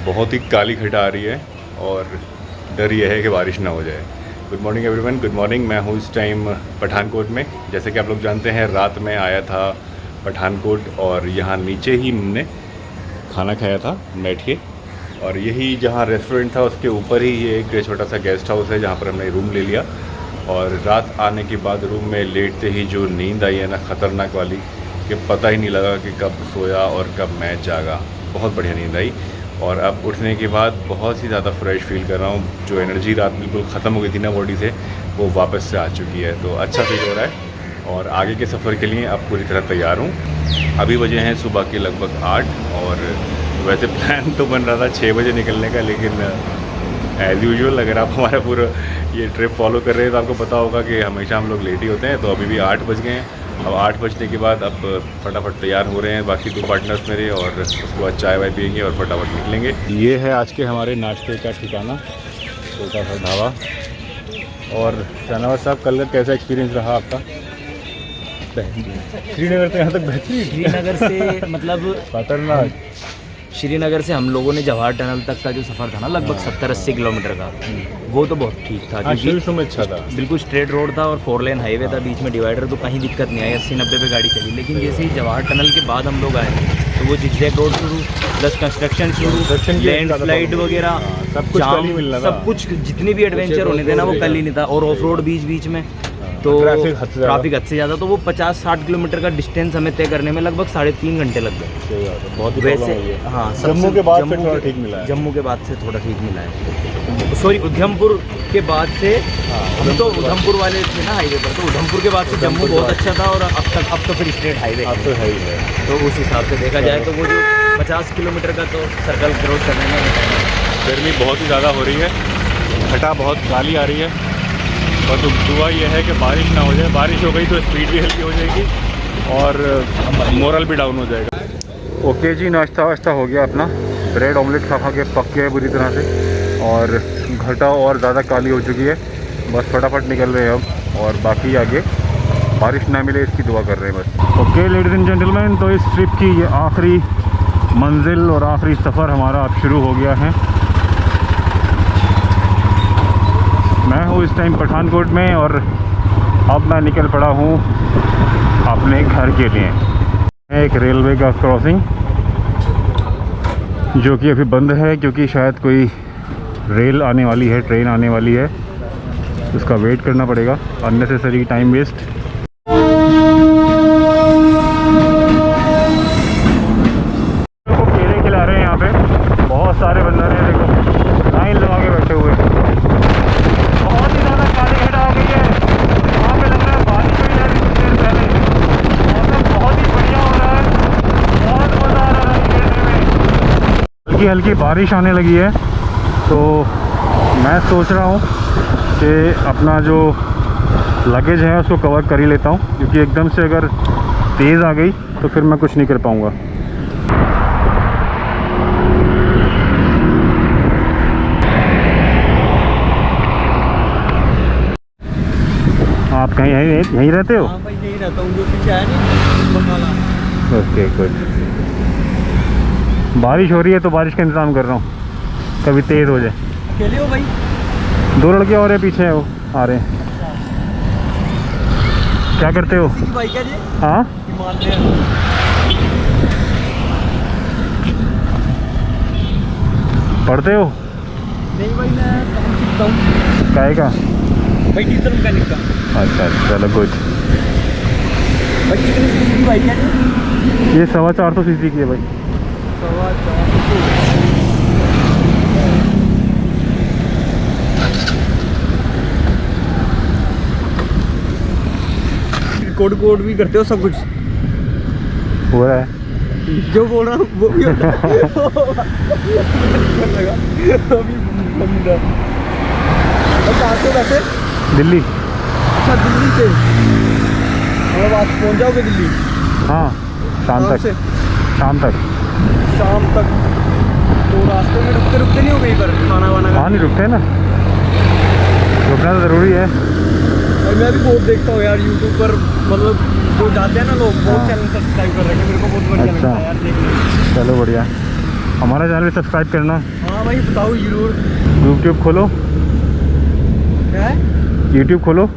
बहुत ही काली घटा आ रही है और डर यह है कि बारिश ना हो जाए। Good morning everyone, good morning. मैं हूँ इस टाइम पठानकोट में। जैसे कि आप लोग जानते हैं, रात में आया था पठानकोट और यहाँ नीचे ही हमने खाना खाया था बैठ के। और यही जहाँ रेस्टोरेंट था उसके ऊपर ही ये एक छोटा सा गेस्ट हाउस है जहाँ पर हमने रूम ले लिया। और रात आने के बाद रूम में लेटते ही जो नींद आई है ना, ख़तरनाक वाली, कि पता ही नहीं लगा कि कब सोया और कब मैं जागा। बहुत बढ़िया नींद आई और अब उठने के बाद बहुत ही ज़्यादा फ्रेश फील कर रहा हूँ। जो एनर्जी रात बिल्कुल ख़त्म हो गई थी ना बॉडी से, वो वापस से आ चुकी है, तो अच्छा फील हो रहा है। और आगे के सफ़र के लिए अब पूरी तरह तैयार हूँ। अभी बजे हैं सुबह के लगभग 8 और वैसे प्लान तो बन रहा था 6 बजे निकलने का, लेकिन एज़ यूजुअल अगर आप हमारा पूरा ये ट्रिप फॉलो कर रहे हैं तो आपको पता होगा कि हमेशा हम लोग लेट ही होते हैं। तो अभी भी 8 बज गए हैं। अब 8 बजने के बाद अब फटाफट तैयार हो रहे हैं बाकी 2 पार्टनर्स मेरे, और उसके बाद चाय वाय पियेंगे और फटाफट निकलेंगे। ये है आज के हमारे नाश्ते का ठिकाना, छोटा सा ढाबा। और शाहनवाज साहब, कल का कैसा एक्सपीरियंस रहा आपका? श्रीनगर तो यहाँ तक बेहतरीन। श्रीनगर से मतलब खतरनाक। श्रीनगर से हम लोगों ने जवाहर टनल तक का जो सफ़र था ना, लगभग 70-80 किलोमीटर का, वो तो बहुत ठीक था क्योंकि शुरू में अच्छा था, बिल्कुल स्ट्रेट रोड था और 4 लेन हाईवे था, बीच में डिवाइडर, तो कहीं दिक्कत नहीं आई, 80-90 पे गाड़ी चली। लेकिन जैसे ही जवाहर टनल के बाद हम लोग आए तो वो जिगजैग रोड शुरू, प्लस कंस्ट्रक्शन शुरू, लैंडस्लाइड वगैरह, सब कुछ कल ही मिलना था। सब कुछ जितने भी एडवेंचर होने थे ना वो कल ही नहीं था। और ऑफ रोड बीच में तो ट्रैफिक हद से ज़्यादा, तो वो 50-60 किलोमीटर का डिस्टेंस हमें तय करने में लगभग 3.5 घंटे लग गए। बहुत ही वैसे हाँ, जम्मू के बाद से थोड़ा ठीक मिला है। जम्मू के बाद से थोड़ा ठीक मिला है, सॉरी उधमपुर के बाद से। हम तो उधमपुर वाले थे ना हाईवे पर, तो उधमपुर के बाद से जम्मू बहुत अच्छा था। और अब तो फिर स्ट्रेट हाईवे अब तो है ही है। तो उस हिसाब से देखा जाए तो वो जो 50 किलोमीटर का तो सर्कल क्रॉस करने में गर्मी बहुत ही ज़्यादा हो रही है, घटा बहुत काली आ रही है। और तो दुआ ये है कि बारिश ना हो जाए। बारिश हो गई तो स्पीड भी हल्की हो जाएगी और मोरल भी डाउन हो जाएगा। ओके जी, नाश्ता वाश्ता हो गया अपना। ब्रेड ऑमलेट खा के पक गया है बुरी तरह से और घटा और ज़्यादा काली हो चुकी है। बस फटाफट निकल रहे हैं अब, और बाकी आगे बारिश ना मिले इसकी दुआ कर रहे हैं बस। ओके लेडीज़ एंड जेंटलमैन, तो इस ट्रिप की ये आखिरी मंजिल और आखिरी सफ़र हमारा अब शुरू हो गया है। मैं हूँ इस टाइम पठानकोट में और अब मैं निकल पड़ा हूँ अपने घर के लिए। एक रेलवे का क्रॉसिंग जो कि अभी बंद है क्योंकि शायद कोई रेल आने वाली है, ट्रेन आने वाली है, उसका वेट करना पड़ेगा। Unnecessary time waste. केले खिला रहे हैं यहाँ पे, बहुत सारे बंदर हैं, देखो लाइन लगा के बैठे हुए। बहुत ही ज़्यादा काली घटा हो गई है। वहाँ पे लग रहा है बारिश हुई है कुछ देर पहले। मौसम बहुत ही बढ़िया हो रहा है, बहुत मज़ा आ रहा है खेलने में। हल्की हल्की बारिश आने लगी है, तो मैं सोच रहा हूँ कि अपना जो लगेज है उसको कवर कर ही लेता हूँ, क्योंकि एकदम से अगर तेज़ आ गई तो फिर मैं कुछ नहीं कर पाऊँगा। आप कहीं यहीं रहते हो? हाँ भाई, यहीं रहता हूँ, जो पीछे है नहीं। Okay good. बारिश हो रही है तो बारिश का इंतज़ाम कर रहा हूँ, कभी तेज़ हो जाए। अकेले हो भाई? 2 लड़के और हैं पीछे, वो आ रहे हैं। क्या करते हो? बाइक है जी? हाँ, पढ़ते हो? नहीं भाई, मैं काम सीखता हूँ। काहे का? भाई डीजल मैकेनिक का। अच्छा चलो गुड। भाई कितनी सीसी की बाइक है जी? ये 450 सीसी की है भाई। 450। कोड भी करते हो, सब कुछ हो रहा है जो बोल रहा हूँ वो भी होता है। कहाँ से वैसे? दिल्ली। अच्छा, दिल्ली से मतलब आप पहुँच जाओगे दिल्ली? हाँ, शाम तक। से? शाम तक। शाम तक। तो रास्ते में रुकते नहीं हो कहीं पर खाना वाना? हाँ, नहीं रुकते ना, रुकना तो ज़रूरी है। और मैं भी बहुत देखता हूँ यार यूट्यूब पर, मतलब जो जाते हैं ना लोग, बहुत चैनल सब्सक्राइब कर रहे हैं, मेरे को बहुत बढ़िया लगता है यार देखने। चलो बढ़िया। हमारा चैनल भी सब्सक्राइब करना। हाँ भाई बताओ जरूर। यूट्यूब खोलो, क्या है? यूट्यूब खोलो।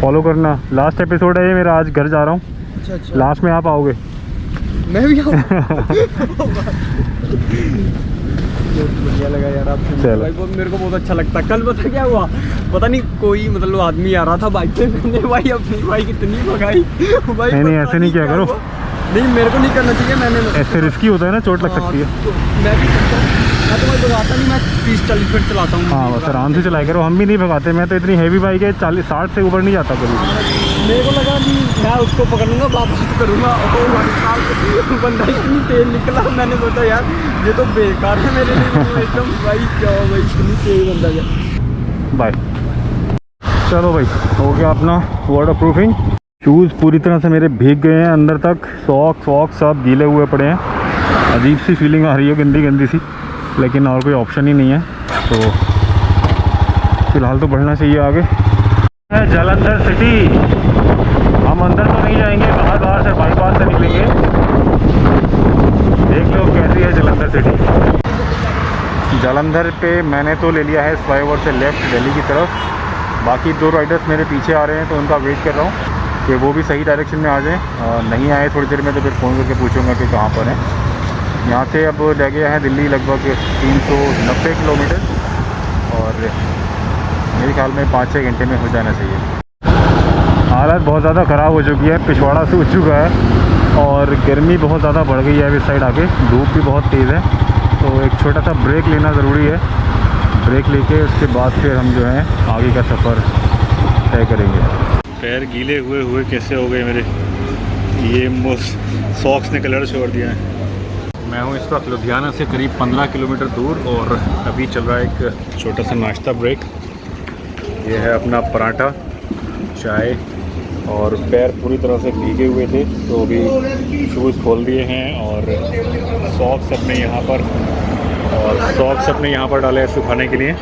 फॉलो करना। लास्ट एपिसोड है ये मेरा, आज घर जा रहा हूँ। अच्छा अच्छा। लास्ट में आप आओगे? मैं भी आऊँ? बढ़िया लगा यार आपसे। चलो। भाई मेरे को बहुत अच्छा लगता। कल पता क्या हुआ, पता नहीं कोई मतलब आदमी आ रहा था बाइक पे, मैंने भाई अपनी बाइक इतनी भगाई भाई। नहीं ऐसे नहीं किया करो। नहीं मेरे को नहीं करना चाहिए, मैंने ऐसे रिस्की होता है ना, चोट लग सकती है। तो मैं भी करता हूँ, मैं तो भाई भगाता नहीं, मैं 30-40 फीट चलाता हूँ। हाँ बस आराम से चलाया करो, हम भी नहीं भगाते। मैं तो इतनी हैवी बाइक है 40-60 से ऊपर नहीं जाता कभी। मेरे को लगा कि मैं उसको पकड़ूंगा, वापस करूँगा, और भाई साहब बंदा इतनी तेज निकला, मैंने सोचा यार ये तो बेकार है मेरे लिए एकदम। भाई क्या भाई इतनी तेज बंदा गया। बाय। चलो भाई, हो गया अपना वाटर प्रूफिंग। शूज़ पूरी तरह से मेरे भीग गए हैं अंदर तक, सॉक्स वॉक्स सब गीले हुए पड़े हैं। अजीब सी फीलिंग आ रही है, गंदी गंदी सी, लेकिन और कोई ऑप्शन ही नहीं है, तो फ़िलहाल तो बढ़ना चाहिए आगे। जालंधर सिटी, हम अंदर तो नहीं जाएंगे, बाहर से बाईपास से निकलेंगे। देख लो कैसी है जालंधर सिटी। जालंधर पे मैंने तो ले लिया है फ्लाईओवर से लेफ़्ट दिल्ली की तरफ। बाकी 2 राइडर्स मेरे पीछे आ रहे हैं, तो उनका वेट कर रहा हूँ कि वो भी सही डायरेक्शन में आ जाएँ। नहीं आए थोड़ी देर में तो फिर फ़ोन करके पूछूंगा कि कहाँ पर हैं। यहाँ से अब रह गया है दिल्ली लगभग 390 किलोमीटर, और मेरे ख्याल में 5-6 घंटे में हो जाना चाहिए। हालत बहुत ज़्यादा ख़राब हो चुकी है, पिछवाड़ा सूख चुका है, और गर्मी बहुत ज़्यादा बढ़ गई है इस साइड आके। धूप भी बहुत तेज़ है, तो एक छोटा सा ब्रेक लेना ज़रूरी है। ब्रेक लेके उसके बाद फिर हम जो है आगे का सफ़र तय करेंगे। पैर गीले हुए कैसे हो गए मेरे, ये सॉक्स ने कलर छोड़ दिया है। मैं हूँ इस वक्त लुधियाना से करीब 15 किलोमीटर दूर, और अभी चल रहा है एक छोटा सा नाश्ता ब्रेक। ये है अपना पराठा, चाय, और पैर पूरी तरह से भीगे हुए थे, तो अभी शूज़ खोल दिए हैं, और सॉक्स अपने यहाँ पर डाले हैं सुखाने के लिए।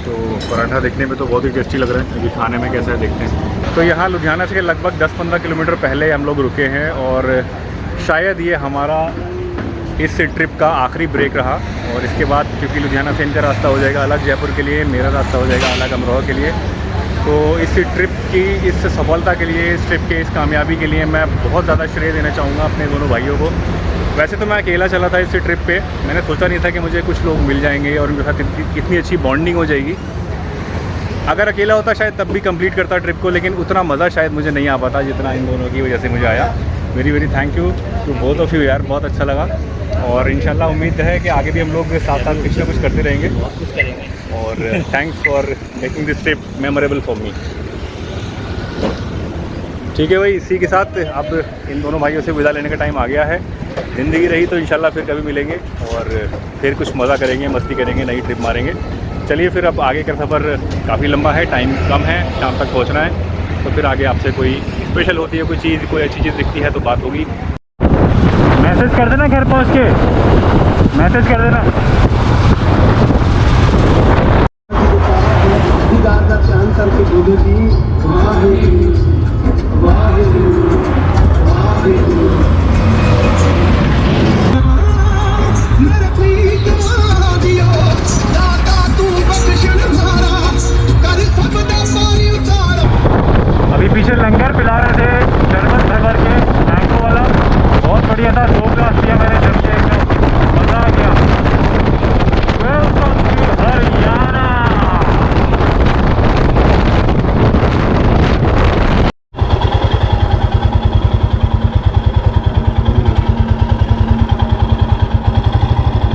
तो पराठा देखने में तो बहुत ही टेस्टी लग रहा है, अभी खाने में कैसा है देखते हैं। तो यहाँ लुधियाना से लगभग 10-15 किलोमीटर पहले हम लोग रुके हैं, और शायद ये हमारा इस ट्रिप का आखिरी ब्रेक रहा। और इसके बाद क्योंकि लुधियाना से इनका रास्ता हो जाएगा अलग जयपुर के लिए, मेरा रास्ता हो जाएगा अलग अमरोहा के लिए, तो इस ट्रिप की इस सफलता के लिए, इस ट्रिप के इस कामयाबी के लिए मैं बहुत ज़्यादा श्रेय देना चाहूँगा अपने दोनों भाइयों को। वैसे तो मैं अकेला चला था इस ट्रिप पे, मैंने सोचा नहीं था कि मुझे कुछ लोग मिल जाएंगे और उनके साथ इतनी अच्छी बॉन्डिंग हो जाएगी। अगर अकेला होता शायद तब भी कंप्लीट करता ट्रिप को, लेकिन उतना मज़ा शायद मुझे नहीं आ पाता जितना इन दोनों की वजह से मुझे आया। Very thank you to both of you यार, बहुत अच्छा लगा, और इंशाल्लाह उम्मीद है कि आगे भी हम लोग साथ साथ कुछ ना कुछ करते रहेंगे। और thanks for making this trip memorable for me. ठीक है भाई, इसी के साथ अब इन दोनों भाइयों से विदा लेने का टाइम आ गया है। ज़िंदगी रही तो इंशाल्लाह फिर कभी मिलेंगे, और फिर कुछ मज़ा करेंगे, मस्ती करेंगे, नई ट्रिप मारेंगे। चलिए फिर अब आगे का सफ़र काफ़ी लंबा है, टाइम कम है, शाम तक पहुंचना है, तो फिर आगे आपसे कोई स्पेशल होती है, कोई अच्छी चीज़ दिखती है तो बात होगी। मैसेज कर देना घर पहुंच के, मैसेज कर देना। अभी पीछे लंगर पिला रहे थे जर्मन ड्राइवर के, मैंगो वाला, बहुत बढ़िया था। 2 ग्लास दिया मैंने जब से, एकदम मज़ा आ गया। Welcome to Haryana.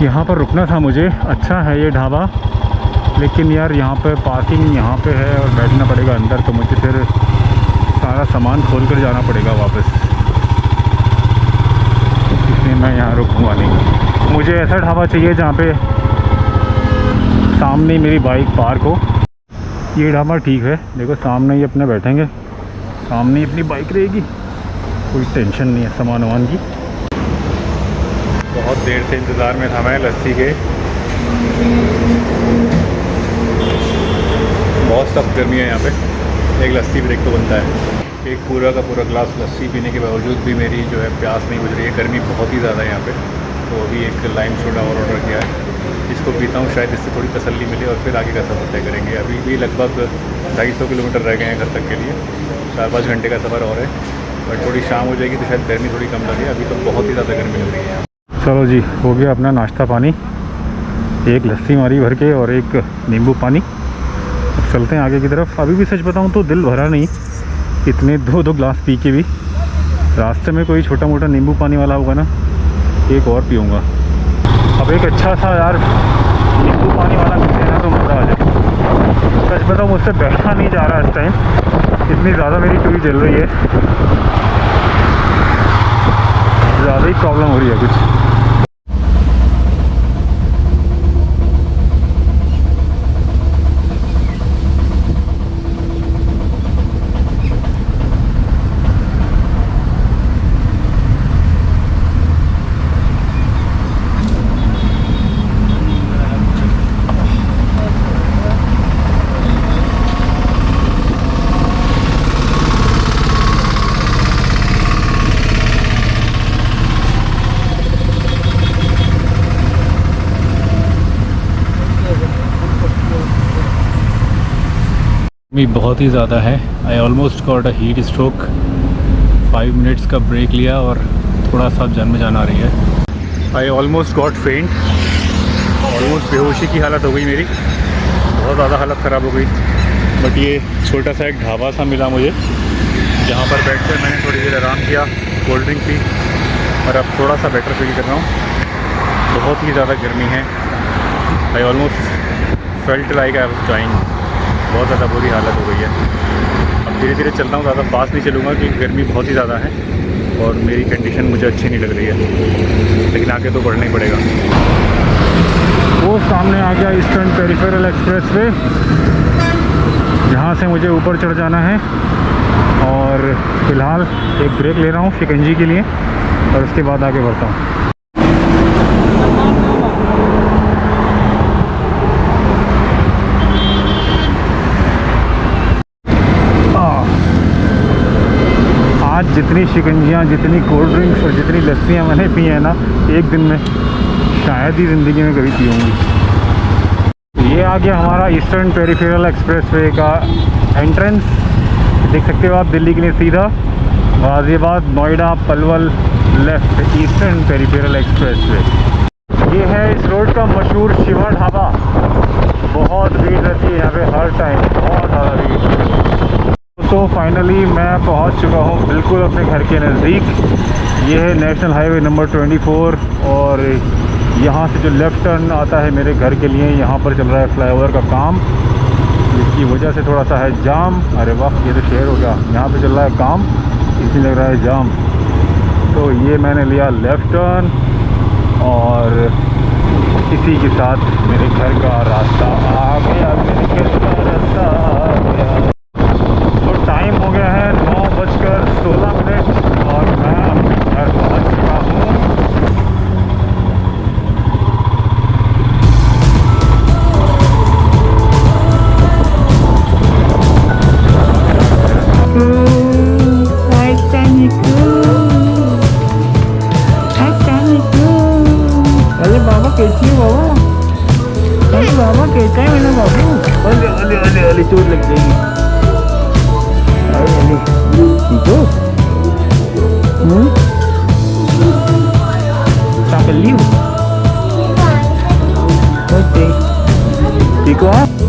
यहाँ पर रुकना था मुझे, अच्छा है ये ढाबा, लेकिन यार यहाँ पे पार्किंग यहाँ पे है और बैठना पड़ेगा अंदर, तो मुझे फिर सारा सामान खोल कर जाना पड़ेगा वापस, इसलिए मैं यहाँ रुकूँगा नहीं। मुझे ऐसा ढाबा चाहिए जहाँ पे सामने ही मेरी बाइक पार्क हो। ये ढाबा ठीक है, देखो सामने ही अपने बैठेंगे, सामने ही अपनी बाइक रहेगी, कोई टेंशन नहीं है सामान वामान की। बहुत देर से इंतज़ार में था मैं लस्सी के, बहुत सख्त गर्मी है यहाँ पे। एक लस्सी ब्रेक तो बनता है। एक पूरा का पूरा ग्लास लस्सी पीने के बावजूद भी मेरी जो है प्यास नहीं बुझ रही है। गर्मी बहुत ही ज़्यादा है यहाँ पे। तो अभी एक लाइम सोडा और ऑर्डर किया है, इसको पीता हूँ, शायद इससे थोड़ी तसल्ली मिले और फिर आगे का सफ़र तय करेंगे। अभी भी लगभग 250 किलोमीटर रह गए हैं घर तक के लिए। 4-5 घंटे का सफ़र और है, बट थोड़ी शाम हो जाएगी तो शायद गर्मी थोड़ी कम लगे। अभी तो बहुत ही ज़्यादा गर्मी लग रही है। चलो जी, हो गया अपना नाश्ता पानी। एक लस्सी मारी भर के और एक नींबू पानी। अब चलते हैं आगे की तरफ। अभी भी सच बताऊं तो दिल भरा नहीं, इतने 2-2 ग्लास पी के भी। रास्ते में कोई छोटा मोटा नींबू पानी वाला होगा ना, एक और पीऊँगा। अब एक अच्छा सा यार नींबू पानी वाला पीते हैं ना तो मज़ा आ जाए। सच बताऊं मुझसे बैठा नहीं जा रहा इस टाइम, इतनी ज़्यादा मेरी टूई चल रही है, ज़्यादा ही प्रॉब्लम हो रही है कुछ। बहुत ही ज़्यादा है। I almost got a heat stroke. 5 minutes का ब्रेक लिया और थोड़ा सा जान में जान आ रही है। आई ऑलमोस्ट गॉट फेंट, ऑलमोस्ट बेहोशी की हालत हो गई मेरी, बहुत ज़्यादा हालत ख़राब हो गई। बट ये छोटा सा एक ढाबा सा मिला मुझे, जहाँ पर बैठकर मैंने थोड़ी देर आराम किया, कोल्ड ड्रिंक पी और अब थोड़ा सा बेटर फील कर रहा हूँ। बहुत ही ज़्यादा गर्मी है। I almost felt like I was dying. बहुत ज़्यादा बुरी हालत हो गई है। अब धीरे धीरे चल रहा हूँ, ज़्यादा फास्ट नहीं चलूँगा क्योंकि गर्मी बहुत ही ज़्यादा है और मेरी कंडीशन मुझे अच्छी नहीं लग रही है, लेकिन आगे तो बढ़ना ही पड़ेगा। वो सामने आ गया ईस्टर्न पेरिफेरल एक्सप्रेसवे, यहाँ से मुझे ऊपर चढ़ जाना है। और फ़िलहाल एक ब्रेक ले रहा हूँ शिकंजी के लिए और उसके बाद आगे बढ़ता हूँ। आज जितनी शिकंजियाँ, जितनी कोल्ड ड्रिंक्स और जितनी लस्सियाँ मैंने पी हैं ना एक दिन में, शायद ही ज़िंदगी में कभी पी होंगी। ये आ गया हमारा ईस्टर्न पेरिफेरल एक्सप्रेसवे का एंट्रेंस। देख सकते हो आप दिल्ली के लिए सीधा Ghaziabad, Noida, Palwal, left eastern peripheral expressway. ये है इस रोड का मशहूर शिवा ढाबा। बहुत भीड़ रहती है यहाँ पे हर टाइम, बहुत ज़्यादा भीड़। तो फाइनली मैं पहुंच चुका हूं बिल्कुल अपने घर के नज़दीक। ये है नेशनल हाईवे नंबर 24 और यहाँ से जो लेफ़्ट टर्न आता है मेरे घर के लिए, यहाँ पर चल रहा है फ्लाईओवर का काम, जिसकी वजह से थोड़ा सा है जाम। अरे वाह, ये तो शहर हो गया। यहाँ पे चल रहा है काम, इसलिए लग रहा है जाम। तो ये मैंने लिया लेफ़्ट टर्न और इसी के साथ मेरे घर का रास्ता आ गया, मेरे घर का रास्ता आ गया। टाइम हो गया है 9:16 और मैं अपने घर पहुंच चुका हूँ। अरे बाबा कैसी है बाबा? अरे बाबा कैसा है मेरा बाबू? अरे अरे अरे अरे चोट लग जाएगी। ठीक हो? ठीक हो आप?